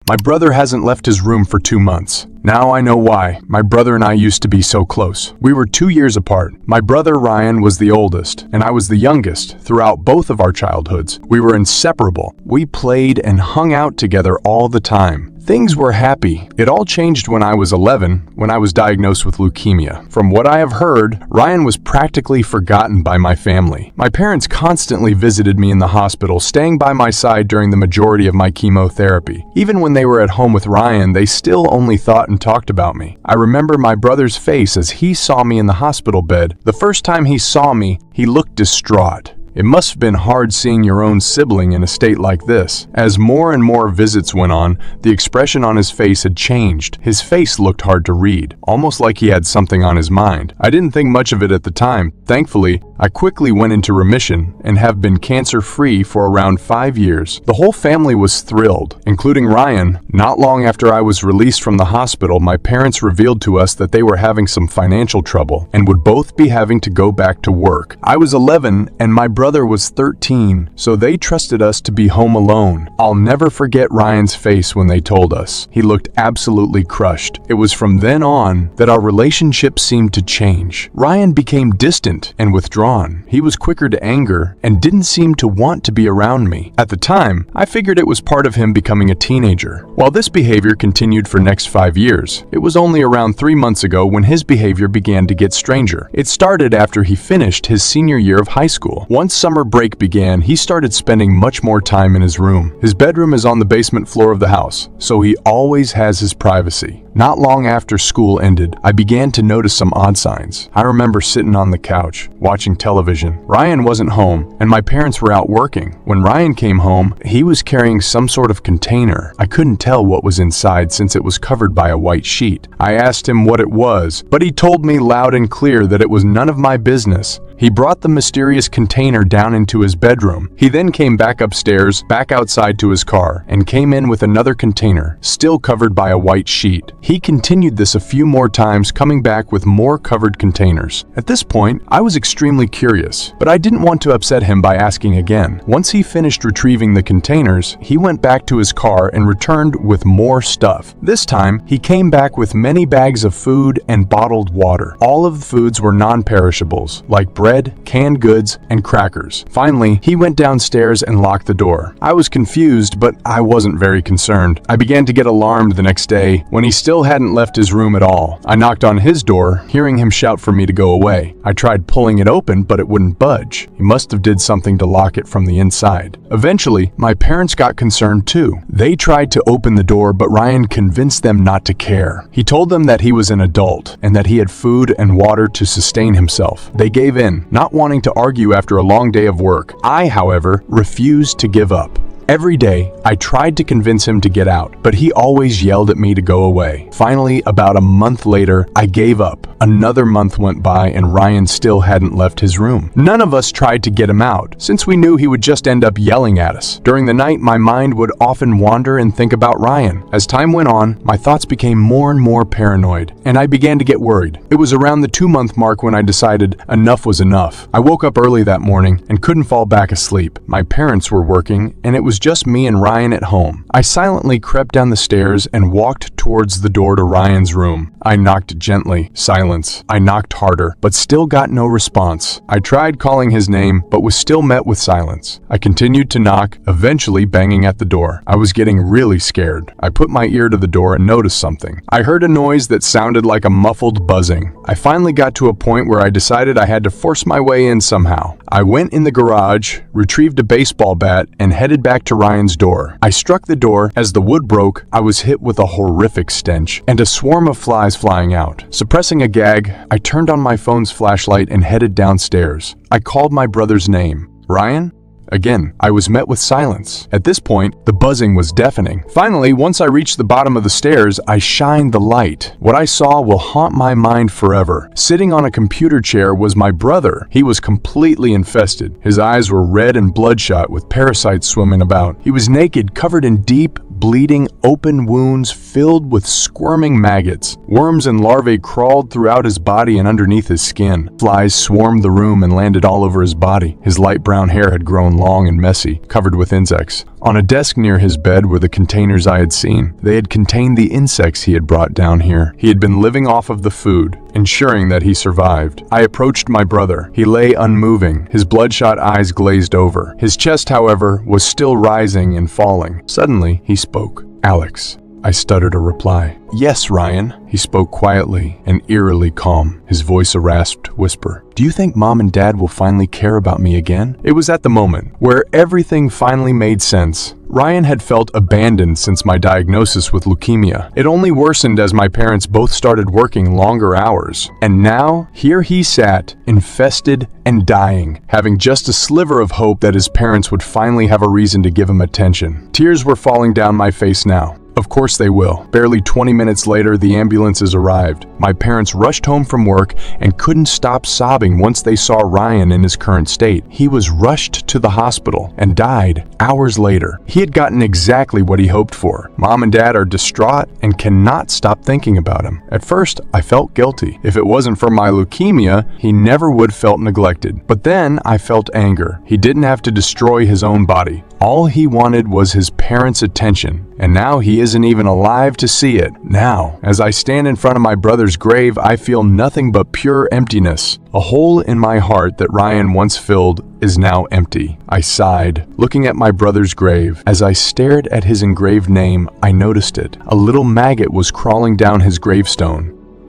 My brother hasn't left his room for 2 months. Now I know why. My brother and I used to be so close. We were 2 years apart. My brother Ryan was the oldest, and I was the youngest throughout both of our childhoods. We were inseparable. We played and hung out together all the time. Things were happy. It all changed when I was 11, when I was diagnosed with leukemia. From what I have heard, Ryan was practically forgotten by my family. My parents constantly visited me in the hospital, staying by my side during the majority of my chemotherapy. Even when they were at home with Ryan, they still only thought and talked about me. I remember my brother's face as he saw me in the hospital bed. The first time he saw me, he looked distraught. It must have been hard seeing your own sibling in a state like this. As more and more visits went on, the expression on his face had changed. His face looked hard to read, almost like he had something on his mind. I didn't think much of it at the time. Thankfully, I quickly went into remission and have been cancer-free for around 5 years. The whole family was thrilled, including Ryan. Not long after I was released from the hospital, my parents revealed to us that they were having some financial trouble and would both be having to go back to work. I was 11 and my brother was 13, so they trusted us to be home alone. I'll never forget Ryan's face when they told us. He looked absolutely crushed. It was from then on that our relationship seemed to change. Ryan became distant and withdrawn. He was quicker to anger and didn't seem to want to be around me. At the time, I figured it was part of him becoming a teenager. While this behavior continued for next 5 years, it was only around 3 months ago when his behavior began to get stranger. It started after he finished his senior year of high school. Once summer break began, he started spending much more time in his room. His bedroom is on the basement floor of the house, so he always has his privacy. Not long after school ended, I began to notice some odd signs. I remember sitting on the couch, watching television. Ryan wasn't home, and my parents were out working. When Ryan came home, he was carrying some sort of container. I couldn't tell what was inside since it was covered by a white sheet. I asked him what it was, but he told me loud and clear that it was none of my business. He brought the mysterious container down into his bedroom. He then came back upstairs, back outside to his car, and came in with another container, still covered by a white sheet. He continued this a few more times, coming back with more covered containers. At this point, I was extremely curious, but I didn't want to upset him by asking again. Once he finished retrieving the containers, he went back to his car and returned with more stuff. This time, he came back with many bags of food and bottled water. All of the foods were non-perishables, like bread, canned goods, and crackers. Finally, he went downstairs and locked the door. I was confused, but I wasn't very concerned. I began to get alarmed the next day when he still hadn't left his room at all. I knocked on his door, hearing him shout for me to go away. I tried pulling it open, but it wouldn't budge. He must have did something to lock it from the inside. Eventually, my parents got concerned too. They tried to open the door, but Ryan convinced them not to care. He told them that he was an adult and that he had food and water to sustain himself. They gave in, not wanting to argue after a long day of work. I, however, refused to give up. Every day, I tried to convince him to get out, but he always yelled at me to go away. Finally, about a month later, I gave up. Another month went by and Ryan still hadn't left his room. None of us tried to get him out, since we knew he would just end up yelling at us. During the night, my mind would often wander and think about Ryan. As time went on, my thoughts became more and more paranoid, and I began to get worried. It was around the 2-month mark when I decided enough was enough. I woke up early that morning and couldn't fall back asleep. My parents were working, and it was just me and Ryan at home. I silently crept down the stairs and walked towards the door to Ryan's room. I knocked gently. Silence. I knocked harder, but still got no response. I tried calling his name, but was still met with silence. I continued to knock, eventually banging at the door. I was getting really scared. I put my ear to the door and noticed something. I heard a noise that sounded like a muffled buzzing. I finally got to a point where I decided I had to force my way in somehow. I went in the garage, retrieved a baseball bat, and headed back to Ryan's door. I struck the door. As the wood broke, I was hit with a horrific stench and a swarm of flies flying out. Suppressing a gag, I turned on my phone's flashlight and headed downstairs. I called my brother's name. Ryan? Again, I was met with silence. At this point, the buzzing was deafening. Finally, once I reached the bottom of the stairs, I shined the light. What I saw will haunt my mind forever. Sitting on a computer chair was my brother. He was completely infested. His eyes were red and bloodshot with parasites swimming about. He was naked, covered in deep, bleeding, open wounds filled with squirming maggots. Worms and larvae crawled throughout his body and underneath his skin. Flies swarmed the room and landed all over his body. His light brown hair had grown long and messy, covered with insects. On a desk near his bed were the containers I had seen. They had contained the insects he had brought down here. He had been living off of the food, ensuring that he survived. I approached my brother. He lay unmoving, his bloodshot eyes glazed over. His chest, however, was still rising and falling. Suddenly, he spoke. "Alex." I stuttered a reply. "Yes, Ryan." He spoke quietly and eerily calm, his voice a rasped whisper. "Do you think Mom and Dad will finally care about me again?" It was at the moment where everything finally made sense. Ryan had felt abandoned since my diagnosis with leukemia. It only worsened as my parents both started working longer hours. And now, here he sat, infested and dying, having just a sliver of hope that his parents would finally have a reason to give him attention. Tears were falling down my face now. Of course they will. Barely 20 minutes later, the ambulances arrived. My parents rushed home from work and couldn't stop sobbing once they saw Ryan in his current state. He was rushed to the hospital and died hours later. He had gotten exactly what he hoped for. Mom and Dad are distraught and cannot stop thinking about him. At first, I felt guilty. If it wasn't for my leukemia, he never would felt neglected. But then I felt anger. He didn't have to destroy his own body. All he wanted was his parents' attention, and now he isn't even alive to see it. Now, as I stand in front of my brother's grave, I feel nothing but pure emptiness. A hole in my heart that Ryan once filled is now empty. I sighed, looking at my brother's grave. As I stared at his engraved name, I noticed it. A little maggot was crawling down his gravestone.